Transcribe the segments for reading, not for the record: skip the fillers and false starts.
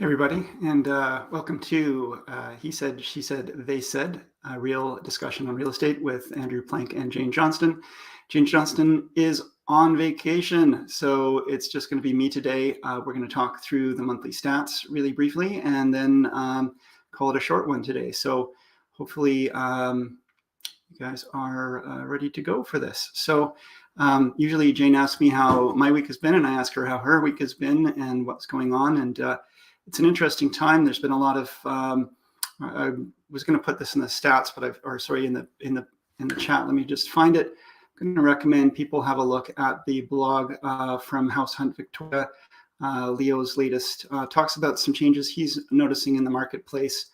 Hey everybody, and welcome to He Said, She Said, They Said, a real discussion on real estate with Andrew Plank and Jane Johnston. Jane Johnston is on vacation, so it's just going to be me today. We're going to talk through the monthly stats really briefly, and then call it a short one today. So hopefully you guys are ready to go for this. So usually Jane asks me how my week has been, and I ask her how her week has been and what's going on. And it's an interesting time. There's been a lot of. I was going to put this in the stats, but in the chat. Let me just find it. I'm going to recommend people have a look at the blog from House Hunt Victoria. Leo's latest talks about some changes he's noticing in the marketplace,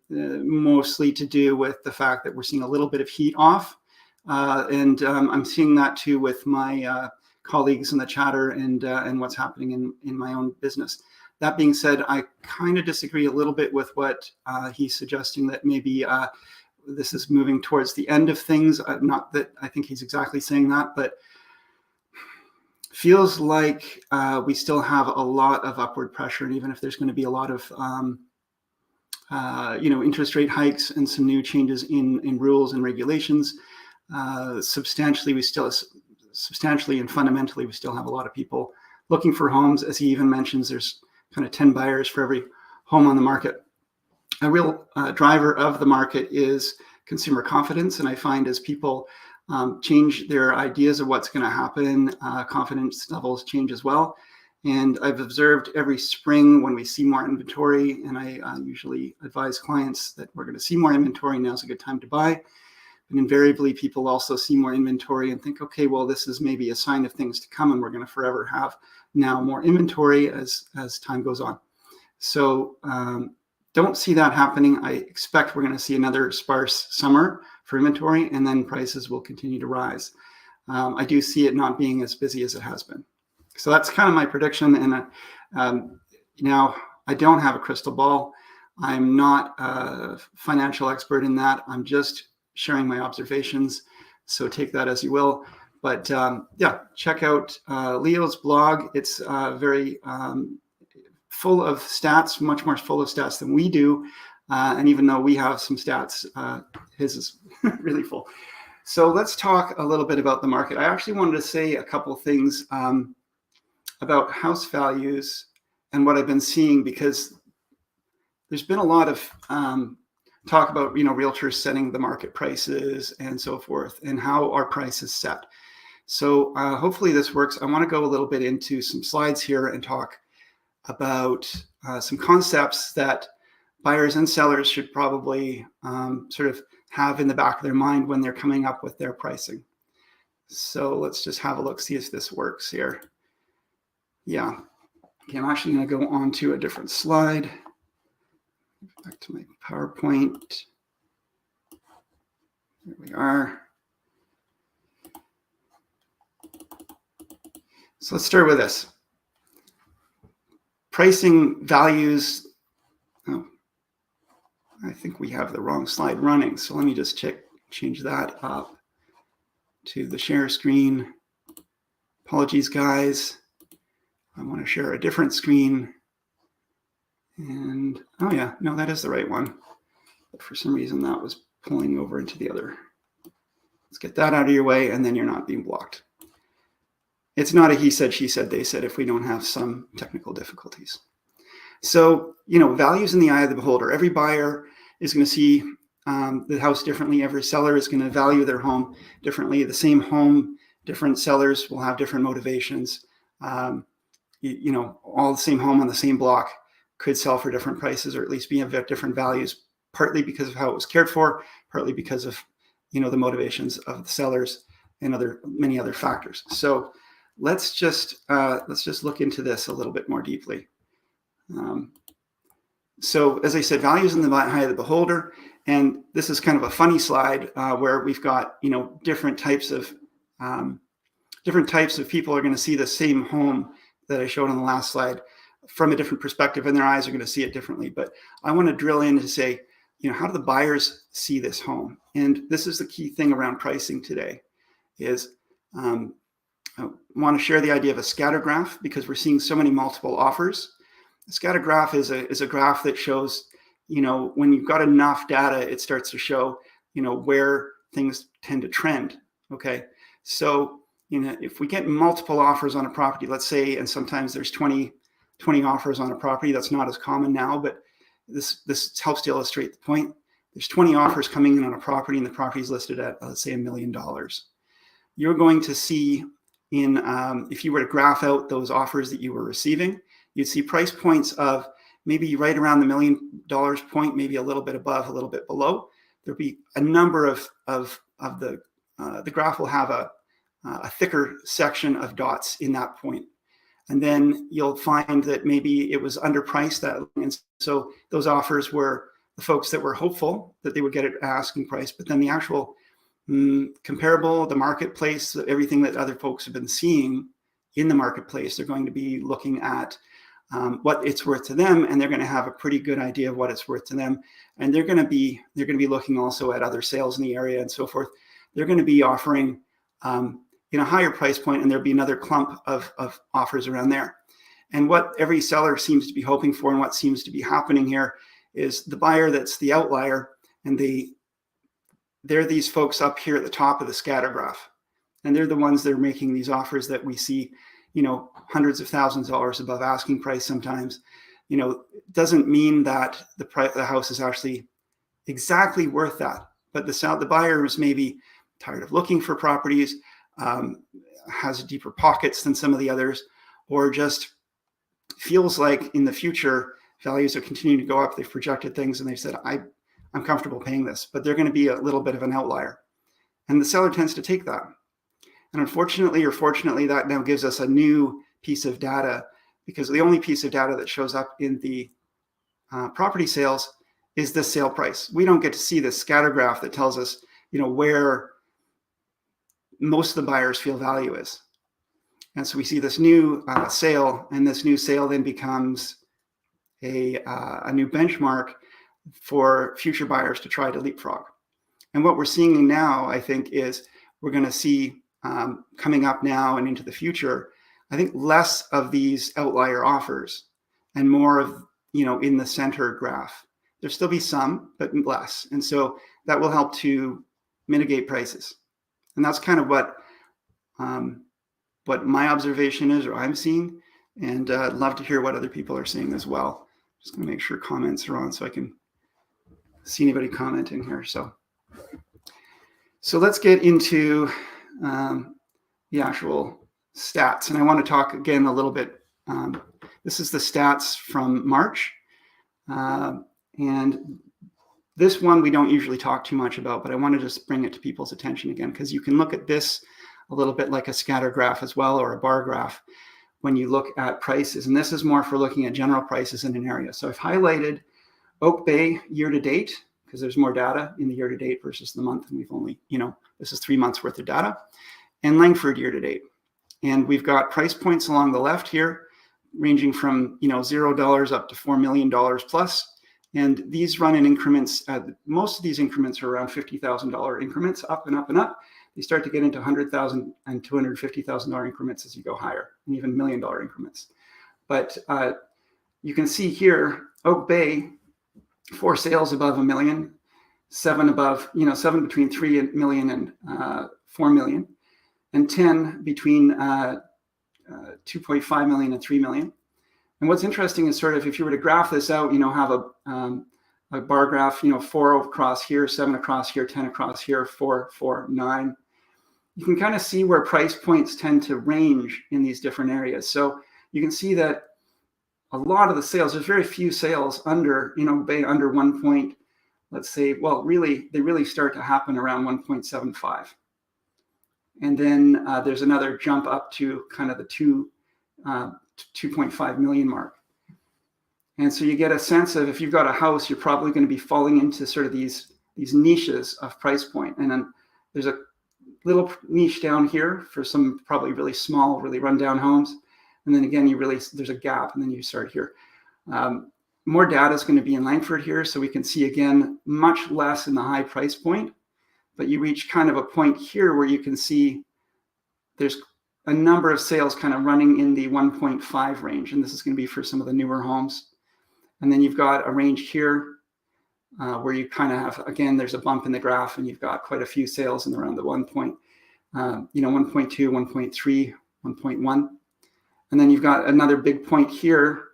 mostly to do with the fact that we're seeing a little bit of heat off, and I'm seeing that too with my colleagues in the chatter and what's happening in my own business. That being said, I kind of disagree a little bit with what he's suggesting, that maybe this is moving towards the end of things. Not that I think he's exactly saying that, but feels like we still have a lot of upward pressure. And even if there's going to be a lot of interest rate hikes and some new changes in rules and regulations, substantially and fundamentally, we still have a lot of people looking for homes. As he even mentions, there's kind of 10 buyers for every home on the market. A real driver of the market is consumer confidence. And I find as people change their ideas of what's going to happen, confidence levels change as well. And I've observed every spring when we see more inventory, and I usually advise clients that we're going to see more inventory, now's a good time to buy. And invariably, people also see more inventory and think, okay, well, this is maybe a sign of things to come, and we're going to forever have now more inventory as time goes on. So don't see that happening. I expect we're going to see another sparse summer for inventory, and then prices will continue to rise. I do see it not being as busy as it has been. So that's kind of my prediction. And now I don't have a crystal ball. I'm not a financial expert in that. I'm just sharing my observations. So take that as you will. But yeah, check out Leo's blog. It's very full of stats, much more full of stats than we do. And even though we have some stats, his is really full. So let's talk a little bit about the market. I actually wanted to say a couple things about house values and what I've been seeing, because there's been a lot of talk about, realtors setting the market prices and so forth, and how our price is set. So hopefully this works. I want to go a little bit into some slides here and talk about some concepts that buyers and sellers should probably sort of have in the back of their mind when they're coming up with their pricing. So let's just have a look, see if this works here. Yeah, okay, I'm actually going to go on to a different slide. Back to my PowerPoint. There we are. So let's start with this. Pricing values. Oh, I think we have the wrong slide running. So let me just change that up to the share screen. Apologies, guys. I want to share a different screen. And, oh yeah, no, that is the right one. But for some reason that was pulling over into the other. Let's get that out of your way, and then you're not being blocked. It's not a he said, she said, they said if we don't have some technical difficulties. So, values in the eye of the beholder. Every buyer is going to see the house differently. Every seller is going to value their home differently. The same home, different sellers will have different motivations. All the same home on the same block could sell for different prices, or at least be of different values, partly because of how it was cared for, partly because of, the motivations of the sellers and many other factors. So let's just look into this a little bit more deeply. So as I said, values in the eye of the beholder, and this is kind of a funny slide where we've got, different types of people are going to see the same home that I showed on the last slide from a different perspective, and their eyes are going to see it differently. But I want to drill in to say, how do the buyers see this home? And this is the key thing around pricing today is I want to share the idea of a scatter graph, because we're seeing so many multiple offers. A scatter graph is a graph that shows, when you've got enough data, it starts to show, where things tend to trend. Okay, so if we get multiple offers on a property, let's say, and sometimes there's 20 offers on a property. That's not as common now, but this helps to illustrate the point. There's 20 offers coming in on a property, and the property is listed at, let's say, $1 million. You're going to see if you were to graph out those offers that you were receiving, you'd see price points of maybe right around the $1 million point, maybe a little bit above, a little bit below. There'll be a number of the graph will have a thicker section of dots in that point. And then you'll find that maybe it was underpriced. And so those offers were the folks that were hopeful that they would get it at asking price, but then the actual comparable, the marketplace, everything that other folks have been seeing in the marketplace, they're going to be looking at what it's worth to them, and they're going to have a pretty good idea of what it's worth to them. And they're going to be looking also at other sales in the area and so forth. They're going to be offering a higher price point, and there'll be another clump of offers around there. And what every seller seems to be hoping for, and what seems to be happening here, is the buyer that's the outlier, and they're these folks up here at the top of the scatter graph, and they're the ones that are making these offers that we see, hundreds of thousands of dollars above asking price sometimes. Doesn't mean that the house is actually exactly worth that, but the buyer is maybe tired of looking for properties, has deeper pockets than some of the others, or just feels like in the future values are continuing to go up. They've projected things and they've said, I'm comfortable paying this, but they're going to be a little bit of an outlier. And the seller tends to take that. And unfortunately or fortunately, that now gives us a new piece of data, because the only piece of data that shows up in the property sales is the sale price. We don't get to see the scatter graph that tells us, where most of the buyers feel value is. And so we see this new sale, and this new sale then becomes a new benchmark for future buyers to try to leapfrog. And what we're seeing now, I think, is we're going to see coming up now and into the future, I think less of these outlier offers and more of, in the center graph. There'll still be some, but less. And so that will help to mitigate prices. And that's kind of what my observation is, or I'm seeing. And I'd love to hear what other people are seeing as well. Just going to make sure comments are on so I can see anybody commenting here. So let's get into the actual stats. And I want to talk again a little bit. This is the stats from March. And this one we don't usually talk too much about, but I want to just bring it to people's attention again, because you can look at this a little bit like a scatter graph as well, or a bar graph, when you look at prices. And this is more for looking at general prices in an area. So I've highlighted Oak Bay year to date, because there's more data in the year to date versus the month. And we've only, this is 3 months worth of data, and Langford year to date. And we've got price points along the left here, ranging from, $0 up to $4 million plus. And these run in increments. Most of these increments are around $50,000 increments, up and up and up. They start to get into $100,000 and $250,000 increments as you go higher, and even $1 million increments. But you can see here, Oak Bay, 4 sales above $1 million, 7 above, 7 between $3 million and $4 million, and 10 between $2.5 million and $3 million. And what's interesting is sort of, if you were to graph this out, have a bar graph, 4 across here, 7 across here, 10 across here, 4, 4, 9. You can kind of see where price points tend to range in these different areas. So you can see that a lot of the sales, there's very few sales under, under 1 point, let's say, well, really, they really start to happen around 1.75. And then there's another jump up to kind of the 2.5 million mark. And so you get a sense of, if you've got a house, you're probably going to be falling into sort of these niches of price point. And then there's a little niche down here for some probably really small, really rundown homes. And then again, there's a gap, and then you start here. More data is going to be in Langford here. So we can see, again, much less in the high price point, but you reach kind of a point here where you can see there's a number of sales kind of running in the 1.5 range, and this is going to be for some of the newer homes. And then you've got a range here where you kind of have, again, there's a bump in the graph, and you've got quite a few sales in around the 1.2, 1.3, 1.1. And then you've got another big point here,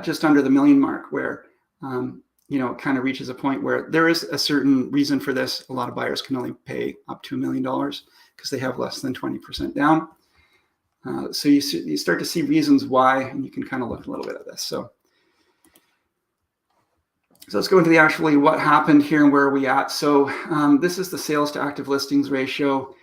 just under the million mark, where it kind of reaches a point where there is a certain reason for this. A lot of buyers can only pay up to $1 million because they have less than 20% down. So you start to see reasons why, and you can kind of look a little bit at this. So let's go into the actually what happened here and where are we at. So this is the sales to active listings ratio.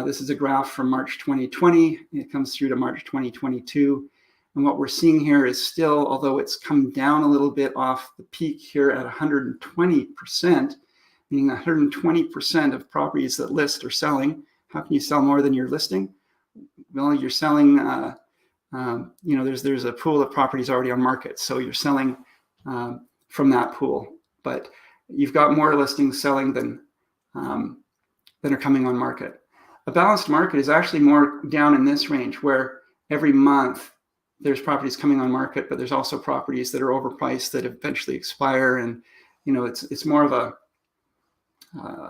This is a graph from March 2020. It comes through to March 2022. And what we're seeing here is still, although it's come down a little bit off the peak here at 120%, meaning 120% of properties that list are selling. How can you sell more than you're listing? Well, you're selling, there's a pool of properties already on market. So you're selling from that pool, but you've got more listings selling than are coming on market. A balanced market is actually more down in this range, where every month there's properties coming on market, but there's also properties that are overpriced that eventually expire, and it's more of a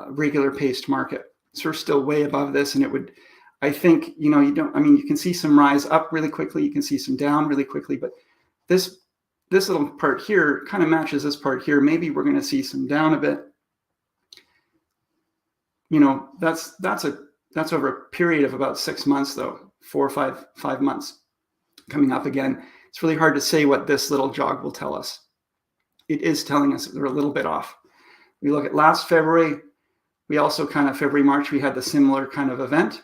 regular paced market. So we're still way above this, and it would, I think, you can see some rise up really quickly, you can see some down really quickly, but this little part here kind of matches this part here. Maybe we're going to see some down a bit. That's over a period of about 6 months, though, 4 or 5 months coming up again. It's really hard to say what this little jog will tell us. It is telling us that they're a little bit off. We look at last February. We also February, March, we had the similar kind of event.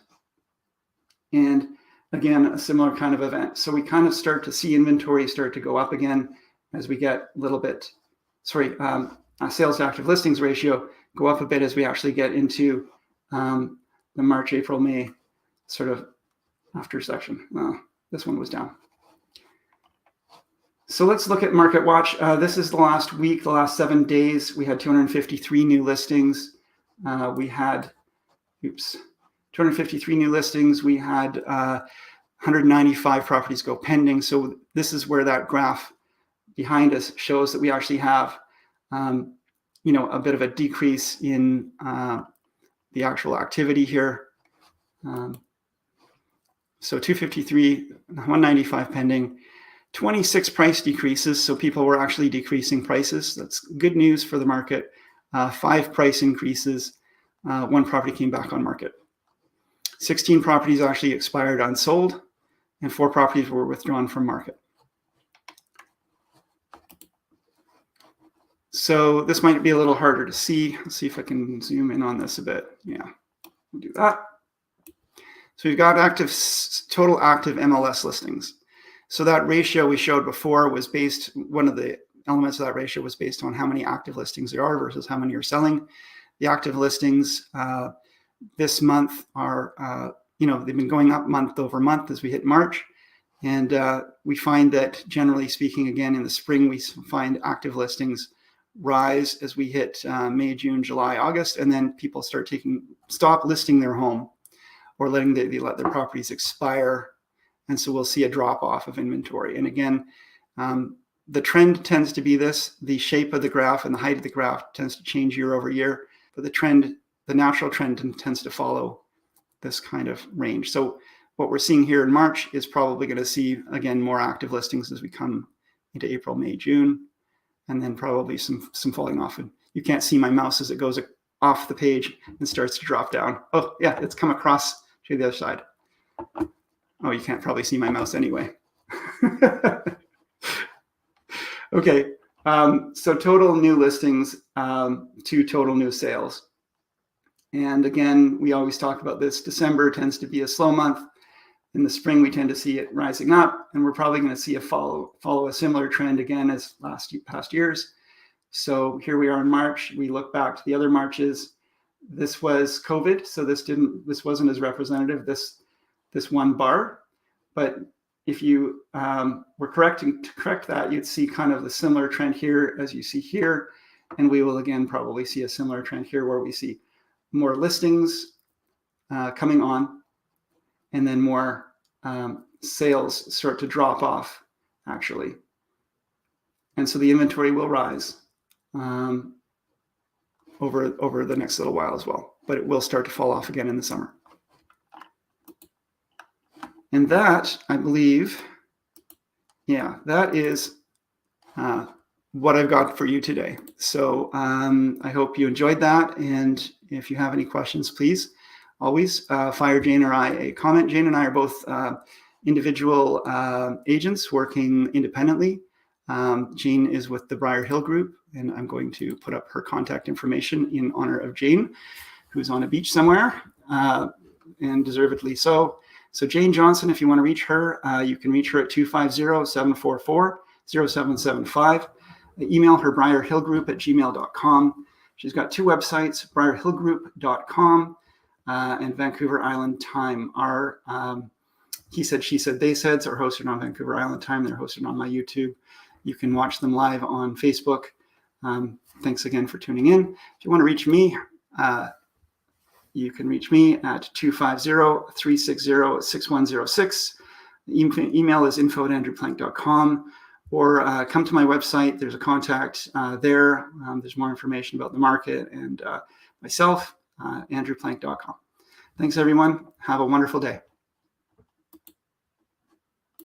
And again, a similar kind of event. So we kind of start to see inventory start to go up again as we get a little bit, sales to active listings ratio go up a bit as we actually get into the March, April, May sort of after section. This one was down. So let's look at Market Watch. This is the last week, the last 7 days. We had 253 new listings. We had 253 new listings. We had 195 properties go pending. So this is where that graph behind us shows that we actually have, a bit of a decrease in the actual activity here. So 253, 195 pending, 26 price decreases. So people were actually decreasing prices. That's good news for the market. 5 price increases. 1 property came back on market. 16 properties actually expired unsold, and 4 properties were withdrawn from market. So this might be a little harder to see. Let's see if I can zoom in on this a bit. Yeah, we'll do that. So we've got total active MLS listings. So that ratio we showed before was based, one of the elements of that ratio was based on how many active listings there are versus how many are selling. The active listings this month are, they've been going up month over month as we hit March. And we find that generally speaking, again, in the spring, we find active listings rise as we hit May, June, July, August, and then people stop listing their home or letting let their properties expire. And so we'll see a drop off of inventory. And again, the trend tends to be this. The shape of the graph and the height of the graph tends to change year over year, but the natural trend tends to follow this kind of range. So what we're seeing here in March is probably going to see, again, more active listings as we come into April, May, June, and then probably some falling off. And you can't see my mouse as it goes off the page and starts to drop down. Oh, yeah, it's come across to the other side. Oh, you can't probably see my mouse anyway. Okay, so total new listings to total new sales. And again, we always talk about this. December tends to be a slow month. In the spring, we tend to see it rising up, and we're probably going to see follow a similar trend again as past years. So here we are in March. We look back to the other Marches. This was COVID, so this wasn't as representative, this one bar. But if you were to correct that, you'd see kind of the similar trend here as you see here. And we will again probably see a similar trend here where we see more listings coming on. and then more sales start to drop off, actually. And so the inventory will rise over the next little while as well, but it will start to fall off again in the summer. And that, I believe, that is what I've got for you today. So I hope you enjoyed that. And if you have any questions, please always fire Jane or I a comment. Jane and I are both individual agents working independently. Jane is with the Briar Hill Group, and I'm going to put up her contact information in honor of Jane, who's on a beach somewhere, and deservedly so. So Jane Johnston, if you want to reach her, you can reach her at 250-744-0775. Email her briarhillgroup@gmail.com. She's got two websites, briarhillgroup.com and Vancouver Island Time. Our He Said, She Said, They Saids are hosted on Vancouver Island Time. They're hosted on my YouTube. You can watch them live on Facebook. Thanks again for tuning in. If you want to reach me, you can reach me at 250-360-6106. Email is info@andrewplank.com, or come to my website. There's a contact there. There's more information about the market and myself, andrewplank.com. Thanks, everyone. Have a wonderful day.